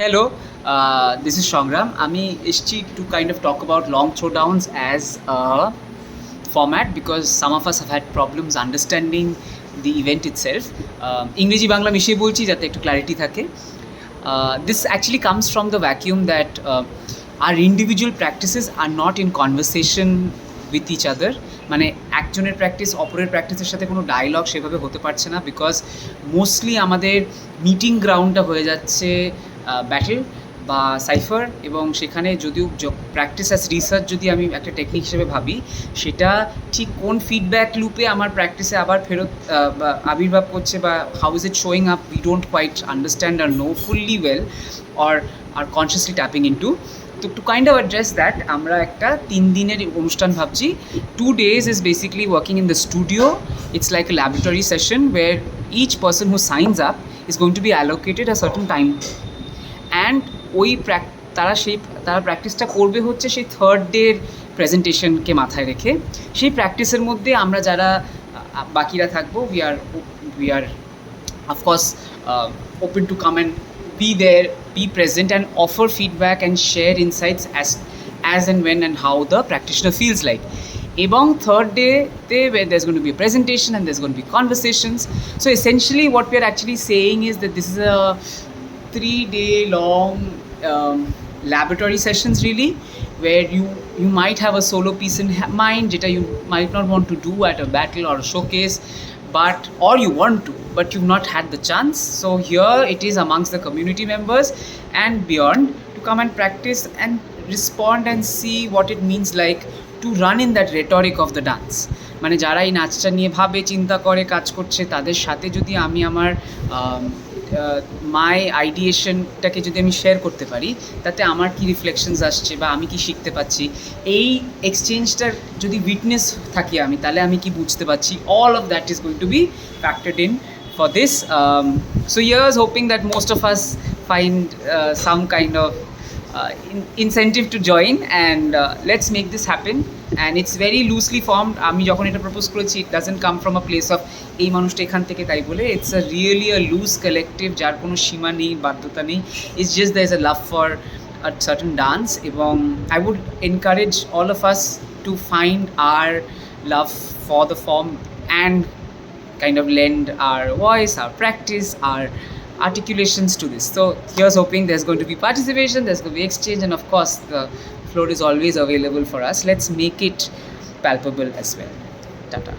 Hello, this is Shangram. Ami ishchi to kind of talk about long throwdowns as a format because some of us have had problems understanding the event itself. ইংরেজি বাংলা মিশিয়ে বলছি যাতে একটু clarity থাকে. This actually comes from the vacuum that our individual practices are not in conversation with each other. মানে একজনের practice অপরের প্র্যাকটিসের সাথে কোনো ডায়লগ সেভাবে হতে পারছে না বিকজ মোস্টলি আমাদের মিটিং গ্রাউন্ডটা হয়ে যাচ্ছে ব্যাটেল বা সাইফার, এবং সেখানে যদিও প্র্যাকটিস অ্যাজ রিসার্চ যদি আমি একটা টেকনিক হিসেবে ভাবি, সেটা ঠিক কোন ফিডব্যাক লুপে আমার প্র্যাকটিসে আবার ফেরত আবির্ভাব করছে বা how is it showing up, we don't quite understand or know fully well or are consciously tapping into. তো to kind of address that আমরা একটা 3 দিনের অনুষ্ঠান ভাবছি. 2 days is basically working in the studio. It's like a laboratory session where each person who signs up is going to be allocated a certain time, and ওই তারা প্র্যাকটিসটা করবে হচ্ছে সেই 3rd ডের প্রেজেন্টেশনকে মাথায় রেখে. সেই প্র্যাকটিসের মধ্যে আমরা যারা বাকিরা থাকবো, we are of course open to come and be there, be present and offer feedback and share insights as and when and how the practitioner feels like. Ebong 3rd day where there's going to be a presentation and there's going to be conversations. So essentially what we are actually saying is that this is a 3-day long laboratory sessions really, where you might have a solo piece in mind that you might not want to do at a battle or a showcase, or you want to, but you've not had the chance. So here it is amongst the community members and beyond to come and practice and respond and see what it means like to run in that rhetoric of the dance. মানে যারা এই নাচটা নিয়ে ভাবে, চিন্তা করে, কাজ করছে, তাদের সাথে যদি আমি আমার মাই আইডিয়েশনটাকে যদি আমি শেয়ার করতে পারি, তাতে আমার কি রিফ্লেকশনস আসছে বা আমি কি শিখতে পাচ্ছি, এই এক্সচেঞ্জটার যদি উইটনেস থাকি আমি, তাহলে আমি কি বুঝতে পারছি, all of that is going to be factored in for this. So here's hoping that most of us find some kind of incentive to join, and let's make this happen. And it's very loosely formed. আমি যখন এটা propose করেছি, it doesn't come from a place of এই মানুষটা এখান থেকে তাই বলে. It's a really a loose collective যার কোনো সীমা নেই, বাধ্যতা নেই. It's just there's a love for a certain dance, এবং I would encourage all of us to find our love for the form and kind of lend our voice, our practice, our articulations to this. So here's hoping there's going to be participation, there's going to be exchange, and of course the floor is always available for us. Let's make it palpable as well. Tata.